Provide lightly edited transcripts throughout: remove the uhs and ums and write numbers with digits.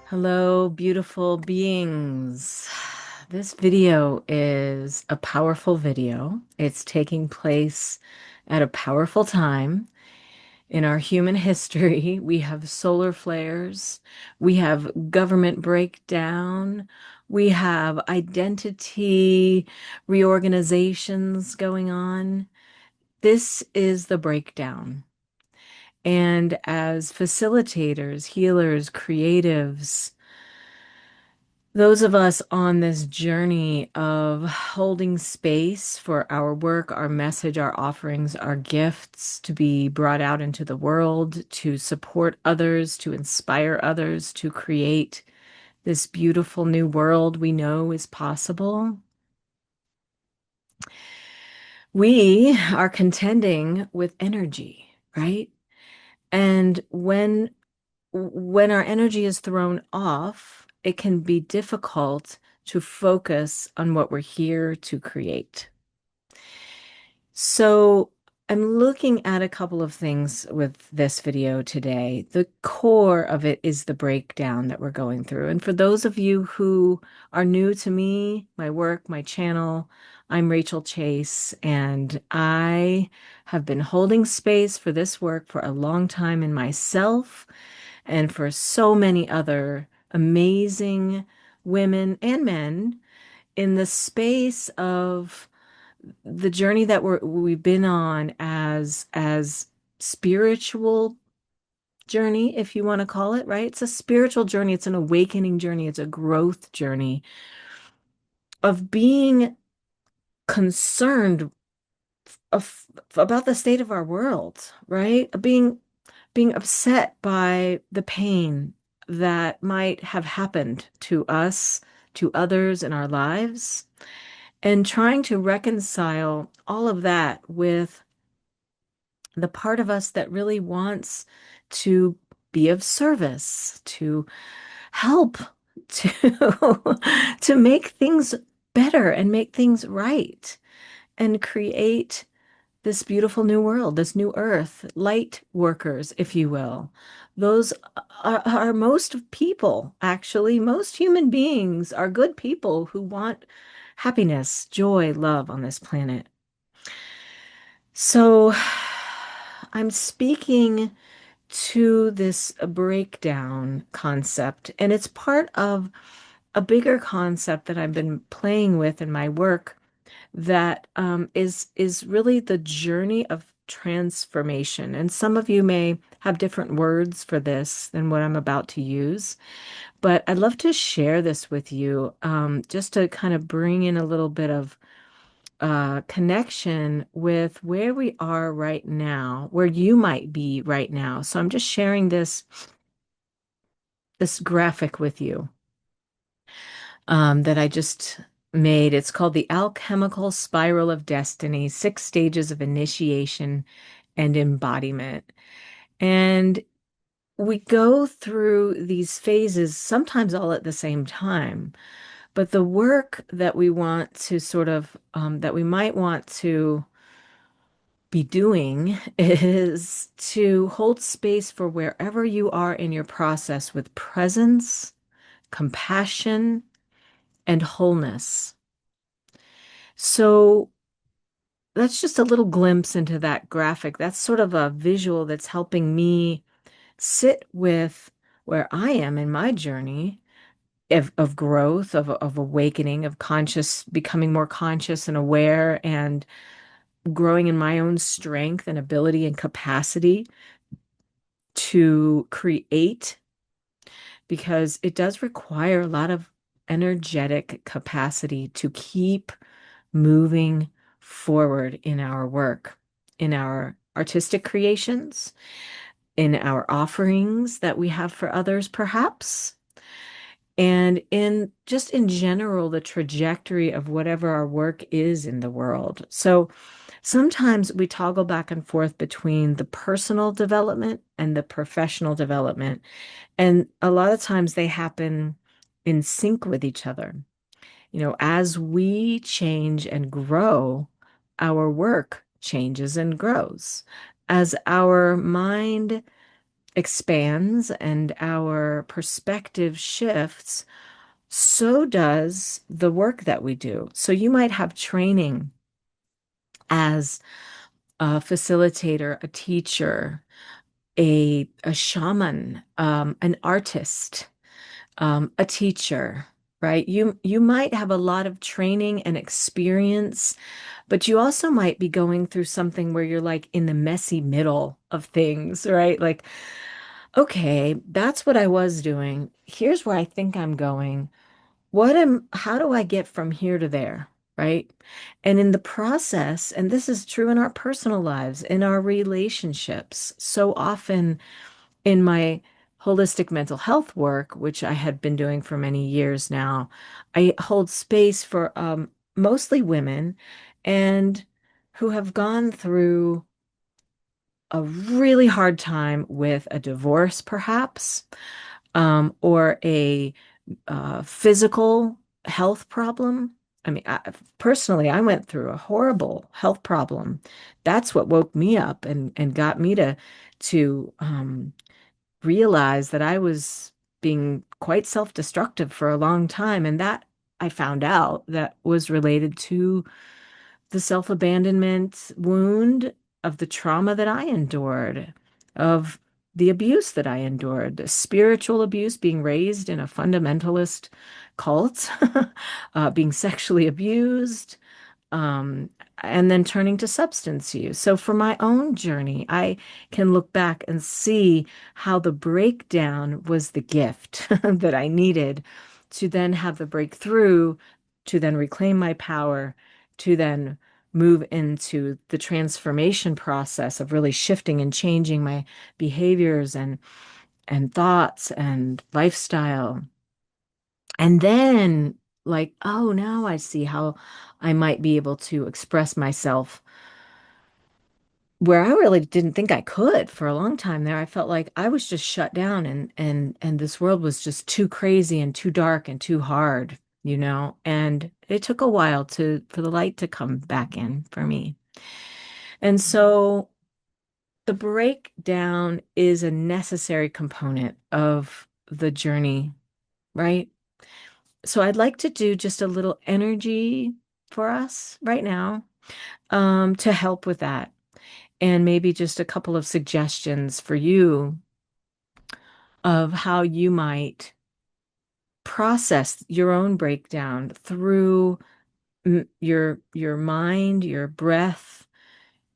Hello, beautiful beings. This video is a powerful video. It's taking place at a powerful time in our human history. We have solar flares, we have government breakdown, we have identity reorganizations going on. This is the breakdown. And as facilitators, healers, creatives, those of us on this journey of holding space for our work, our message, our offerings, our gifts to be brought out into the world, to support others, to inspire others, to create this beautiful new world we know is possible. We are contending with energy, right? And when our energy is thrown off, it can be difficult to focus on what we're here to create. So I'm looking at a couple of things with this video today. The core of it is the breakdown that we're going through. And for those of you who are new to me, my work, my channel, I'm Rachel Chase, and I have been holding space for this work for a long time in myself and for so many other amazing women and men in the space of the journey that we've been on as spiritual journey, if you want to call it, right? It's a spiritual journey, it's an awakening journey, it's a growth journey of being concerned about the state of our world, right? Being upset by the pain that might have happened to us, to others in our lives, and trying to reconcile all of that with the part of us that really wants to be of service, to help, to to make things better and make things right and create this beautiful new world, this new earth, light workers, if you will. Those are most people, actually. Most human beings are good people who want happiness, joy, love on this planet. So I'm speaking to this breakdown concept, and it's part of a bigger concept that I've been playing with in my work that is really the journey of transformation. And some of you may have different words for this than what I'm about to use, but I'd love to share this with you, just to kind of bring in a little bit of connection with where we are right now, where you might be right now. So I'm just sharing this graphic with you, that I just made. It's called the Alchemical Spiral of Destiny, Six Stages of Initiation and Embodiment. And we go through these phases sometimes all at the same time. But the work that we want to sort of, that we might want to be doing is to hold space for wherever you are in your process with presence, compassion, and wholeness. So that's just a little glimpse into that graphic. That's sort of a visual that's helping me sit with where I am in my journey of growth, of awakening, of conscious, becoming more conscious and aware and growing in my own strength and ability and capacity to create, because it does require a lot of energetic capacity to keep moving forward in our work, in our artistic creations, in our offerings that we have for others, perhaps, and in just in general, the trajectory of whatever our work is in the world. So sometimes we toggle back and forth between the personal development and the professional development. And a lot of times they happen in sync with each other. You know, as we change and grow, our work changes and grows. As our mind expands and our perspective shifts, so does the work that we do. So you might have training as a facilitator, a teacher, a shaman, an artist, a teacher, right? You might have a lot of training and experience, but you also might be going through something where you're like in the messy middle of things, right? Like, okay, that's what I was doing. Here's where I think I'm going. How do I get from here to there? Right. And in the process, and this is true in our personal lives, in our relationships, so often in my holistic mental health work, which I had been doing for many years now, I hold space for mostly women and who have gone through a really hard time with a divorce, perhaps, or a physical health problem. I mean, personally, I went through a horrible health problem. That's what woke me up and got me to realize that I was being quite self-destructive for a long time, and that I found out that was related to the self-abandonment wound of the trauma that I endured, of the abuse that I endured, the spiritual abuse, being raised in a fundamentalist cult, being sexually abused, um, and then turning to substance use. So for my own journey, I can look back and see how the breakdown was the gift that I needed to then have the breakthrough, to then reclaim my power, to then move into the transformation process of really shifting and changing my behaviors and thoughts and lifestyle. And then, like, oh, now I see how I might be able to express myself where I really didn't think I could for a long time there. I felt like I was just shut down and this world was just too crazy and too dark and too hard, you know? And it took a while to for the light to come back in for me. And so the breakdown is a necessary component of the journey, right? So I'd like to do just a little energy for us right now, to help with that. And maybe just a couple of suggestions for you of how you might process your own breakdown through your mind, your breath,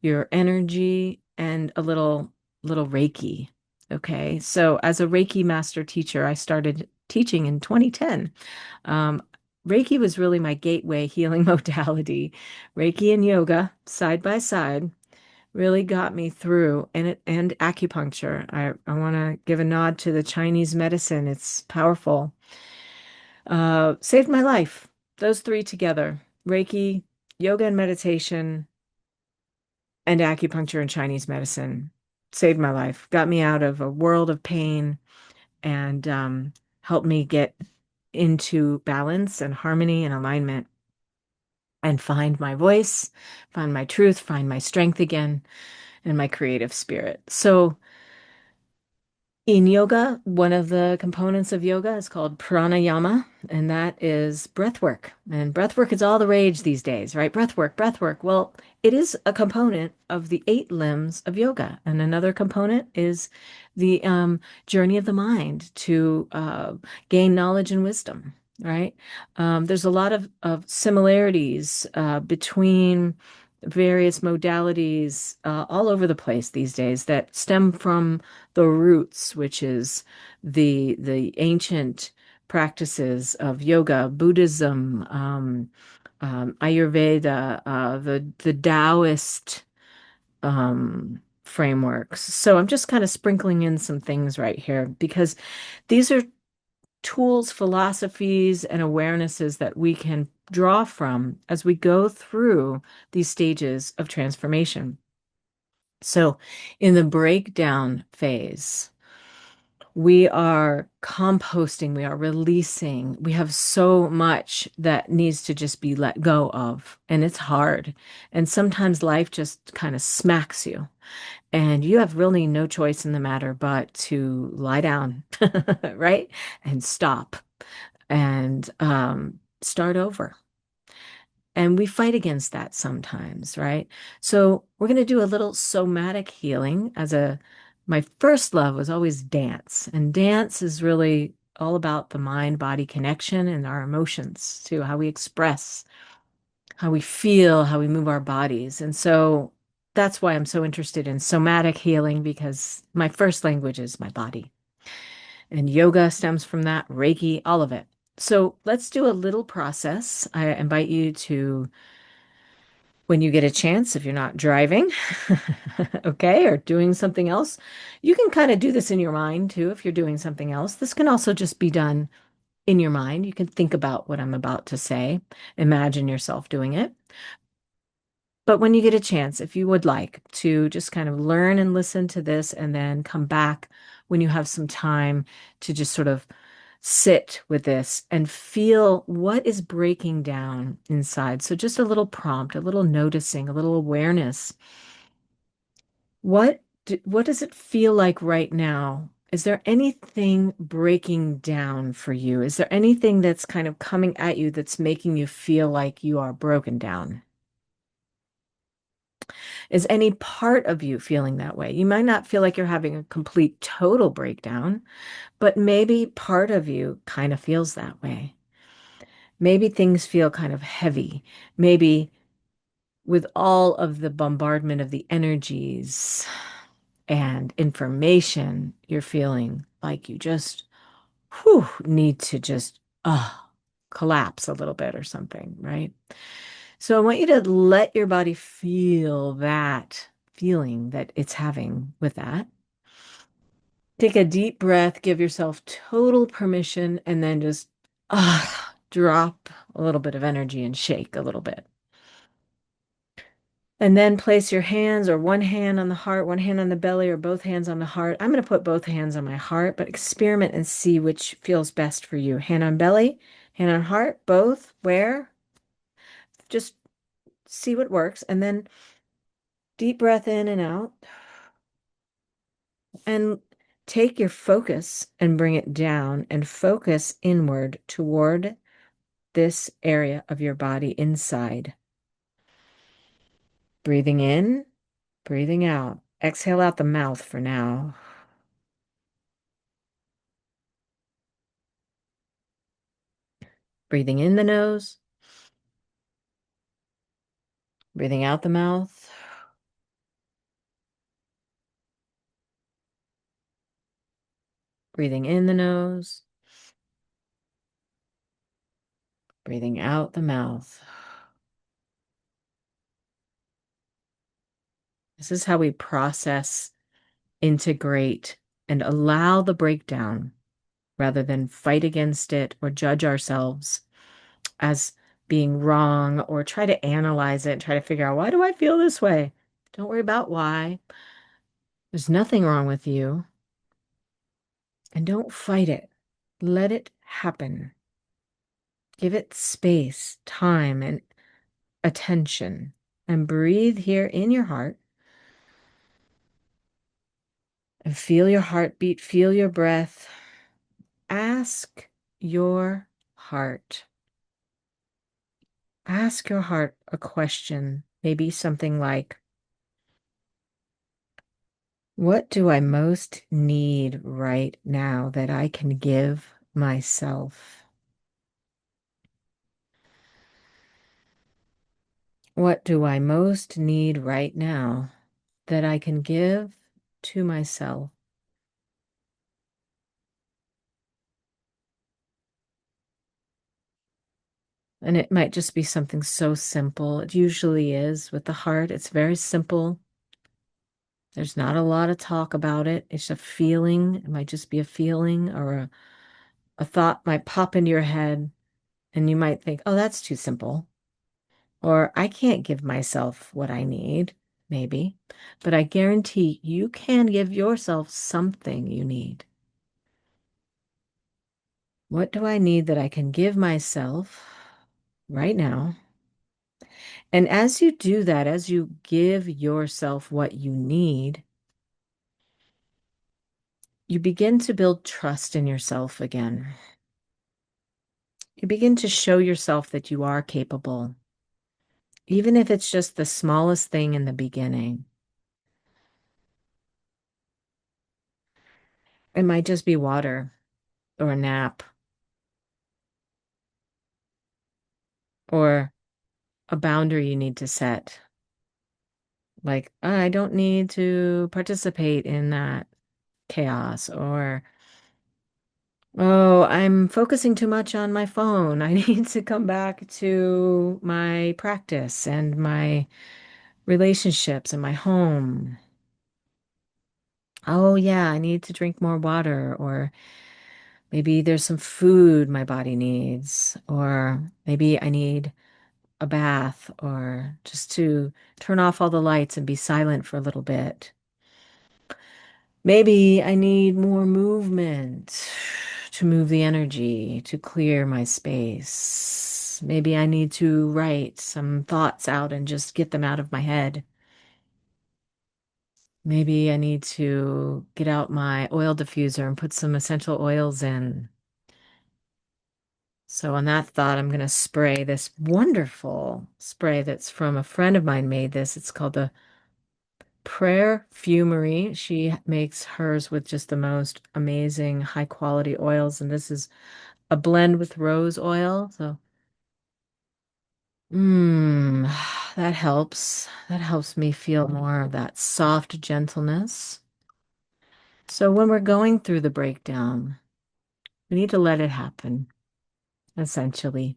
your energy, and a little Reiki. Okay. So as a Reiki master teacher, I started teaching in 2010. Um, Reiki was really my gateway healing modality. Reiki and yoga side by side really got me through, and acupuncture. I want to give a nod to the Chinese medicine. It's powerful. Saved my life. Those three together, Reiki, yoga and meditation, and acupuncture and Chinese medicine, saved my life. Got me out of a world of pain and helped me get into balance and harmony and alignment and find my voice, find my truth, find my strength again, and my creative spirit. So in yoga, one of the components of yoga is called pranayama, and that is breath work. And breath work is all the rage these days, right? Breath work, breath work. Well, it is a component of the eight limbs of yoga. And another component is the journey of the mind to gain knowledge and wisdom, right? There's a lot of similarities between various modalities all over the place these days that stem from the roots, which is the ancient practices of yoga, Buddhism, Ayurveda, the Taoist frameworks. So I'm just kind of sprinkling in some things right here because these are tools, philosophies, and awarenesses that we can draw from as we go through these stages of transformation. So, in the breakdown phase, we are composting, we are releasing. We have so much that needs to just be let go of, and it's hard. And sometimes life just kind of smacks you. And you have really no choice in the matter but to lie down, right? And stop and start over. And we fight against that sometimes, right? So we're going to do a little somatic healing my first love was always dance. And dance is really all about the mind-body connection and our emotions too, how we express, how we feel, how we move our bodies. And so that's why I'm so interested in somatic healing because my first language is my body. And yoga stems from that, Reiki, all of it. So let's do a little process. I invite you to, when you get a chance, if you're not driving, okay, or doing something else, you can kind of do this in your mind too if you're doing something else. This can also just be done in your mind. You can think about what I'm about to say, imagine yourself doing it. But when you get a chance, if you would like to just kind of learn and listen to this and then come back when you have some time to just sort of sit with this and feel what is breaking down inside. So just a little prompt, a little noticing, a little awareness. What does it feel like right now? Is there anything breaking down for you? Is there anything that's kind of coming at you that's making you feel like you are broken down? Is any part of you feeling that way? You might not feel like you're having a complete total breakdown, but maybe part of you kind of feels that way. Maybe things feel kind of heavy. Maybe with all of the bombardment of the energies and information, you're feeling like you just need to just collapse a little bit or something, right? So I want you to let your body feel that feeling that it's having with that. Take a deep breath, give yourself total permission, and then just drop a little bit of energy and shake a little bit. And then place your hands or one hand on the heart, one hand on the belly, or both hands on the heart. I'm going to put both hands on my heart, but experiment and see which feels best for you. Hand on belly, hand on heart, both. Where? Just see what works. And then deep breath in and out. And take your focus and bring it down and focus inward toward this area of your body inside. Breathing in, breathing out. Exhale out the mouth for now. Breathing in the nose, breathing out the mouth. Breathing in the nose, breathing out the mouth. This is how we process, integrate, and allow the breakdown rather than fight against it or judge ourselves as being wrong or try to analyze it, try to figure out, why do I feel this way? Don't worry about why. There's nothing wrong with you. And don't fight it. Let it happen. Give it space, time, and attention. And breathe here in your heart. And feel your heartbeat, feel your breath. Ask your heart. Ask your heart a question, maybe something like, what do I most need right now that I can give myself? What do I most need right now that I can give to myself? And it might just be something so simple. It usually is with the heart. It's very simple. There's not a lot of talk about it. It's a feeling. It might just be a feeling or a thought might pop into your head and you might think, oh, that's too simple. Or I can't give myself what I need, maybe. But I guarantee you can give yourself something you need. What do I need that I can give myself right now? And as you do that, as you give yourself what you need, you begin to build trust in yourself again. You begin to show yourself that you are capable, even if it's just the smallest thing in the beginning. It might just be water or a nap or a boundary you need to set. Like, I don't need to participate in that chaos, or, oh, I'm focusing too much on my phone. I need to come back to my practice and my relationships and my home. Oh, yeah, I need to drink more water, or maybe there's some food my body needs, or maybe I need a bath, or just to turn off all the lights and be silent for a little bit. Maybe I need more movement to move the energy, to clear my space. Maybe I need to write some thoughts out and just get them out of my head. Maybe I need to get out my oil diffuser and put some essential oils in. So on that thought, I'm going to spray this wonderful spray that's from a friend of mine made this. It's called the Prayer Fumery. She makes hers with just the most amazing high quality oils. And this is a blend with rose oil. So, mmm, that helps. That helps me feel more of that soft gentleness. So when we're going through the breakdown, we need to let it happen, essentially.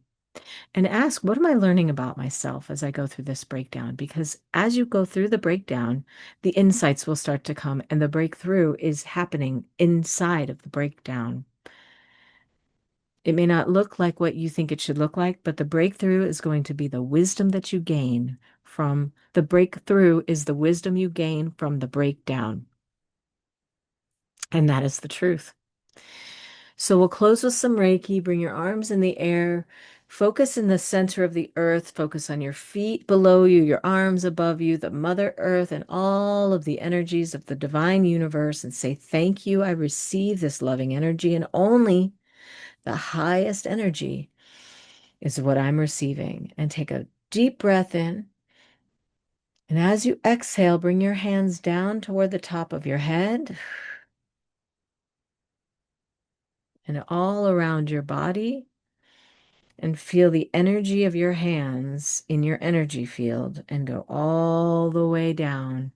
And ask, what am I learning about myself as I go through this breakdown? Because as you go through the breakdown, the insights will start to come, and the breakthrough is happening inside of the breakdown. It may not look like what you think it should look like, but the breakthrough is going to be the wisdom that you gain from the breakthrough is the wisdom you gain from the breakdown. And that is the truth. So we'll close with some Reiki. Bring your arms in the air. Focus in the center of the earth. Focus on your feet below you, your arms above you, the Mother Earth, and all of the energies of the divine universe. And say, thank you. I receive this loving energy. And only the highest energy is what I'm receiving. And take a deep breath in. And as you exhale, bring your hands down toward the top of your head and all around your body. And feel the energy of your hands in your energy field and go all the way down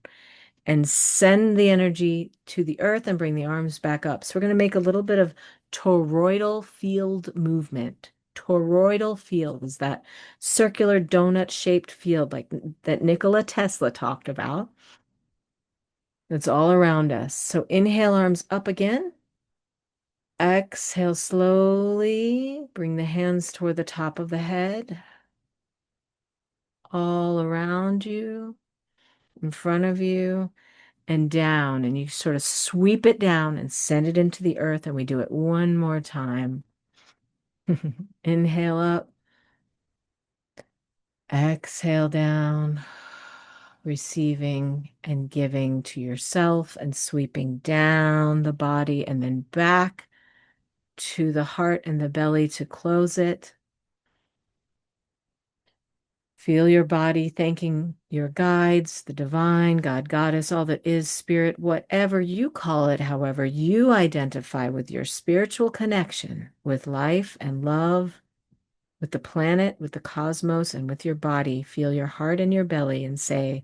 and send the energy to the earth and bring the arms back up. So we're going to make a little bit of toroidal field movement. Toroidal field is that circular donut shaped field like that Nikola Tesla talked about. It's all around us. So inhale, arms up again. Exhale slowly. Bring the hands toward the top of the head. All around you, in front of you, and down. And you sort of sweep it down and send it into the earth. And we do it one more time. Inhale up, exhale down, receiving and giving to yourself and sweeping down the body and then back to the heart and the belly to close it. Feel your body thanking your guides, the divine, God, Goddess, all that is spirit, whatever you call it, however you identify with your spiritual connection with life and love, with the planet, with the cosmos, and with your body. Feel your heart and your belly and say,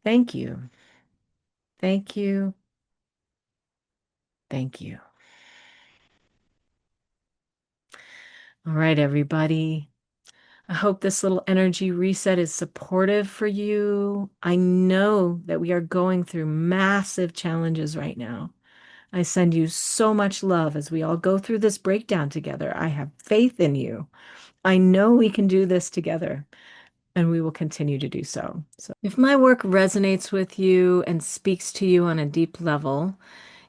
thank you, thank you, thank you. All right, everybody. I hope this little energy reset is supportive for you. I know that we are going through massive challenges right now. I send you so much love as we all go through this breakdown together. I have faith in you. I know we can do this together, and we will continue to do so. So, if my work resonates with you and speaks to you on a deep level,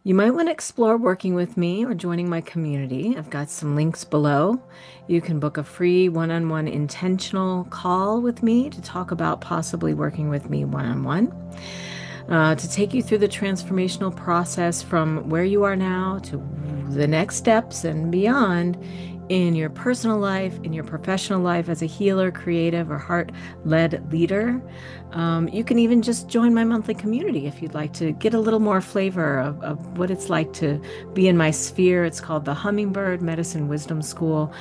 you might want to explore working with me or joining my community. I've got some links below. You can book a free one-on-one intentional call with me to talk about possibly working with me one-on-one. to take you through the transformational process from where you are now to the next steps and beyond in your personal life, in your professional life as a healer, creative, or heart-led leader. You can even just join my monthly community if you'd like to get a little more flavor of what it's like to be in my sphere. It's called the Hummingbird Medicine Wisdom School.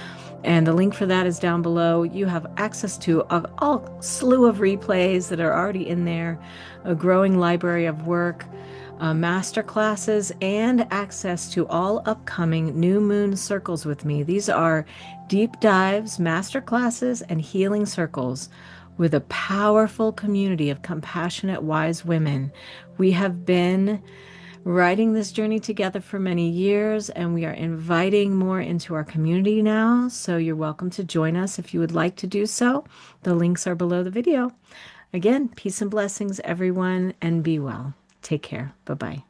And the link for that is down below. You have access to a all slew of replays that are already in there, a growing library of work, master classes, and access to all upcoming new moon circles with me. These are deep dives, master classes, and healing circles with a powerful community of compassionate, wise women. We have been riding this journey together for many years, and we are inviting more into our community now. So you're welcome to join us if you would like to do so. The links are below the video. Again, peace and blessings, everyone, and be well. Take care. Bye-bye.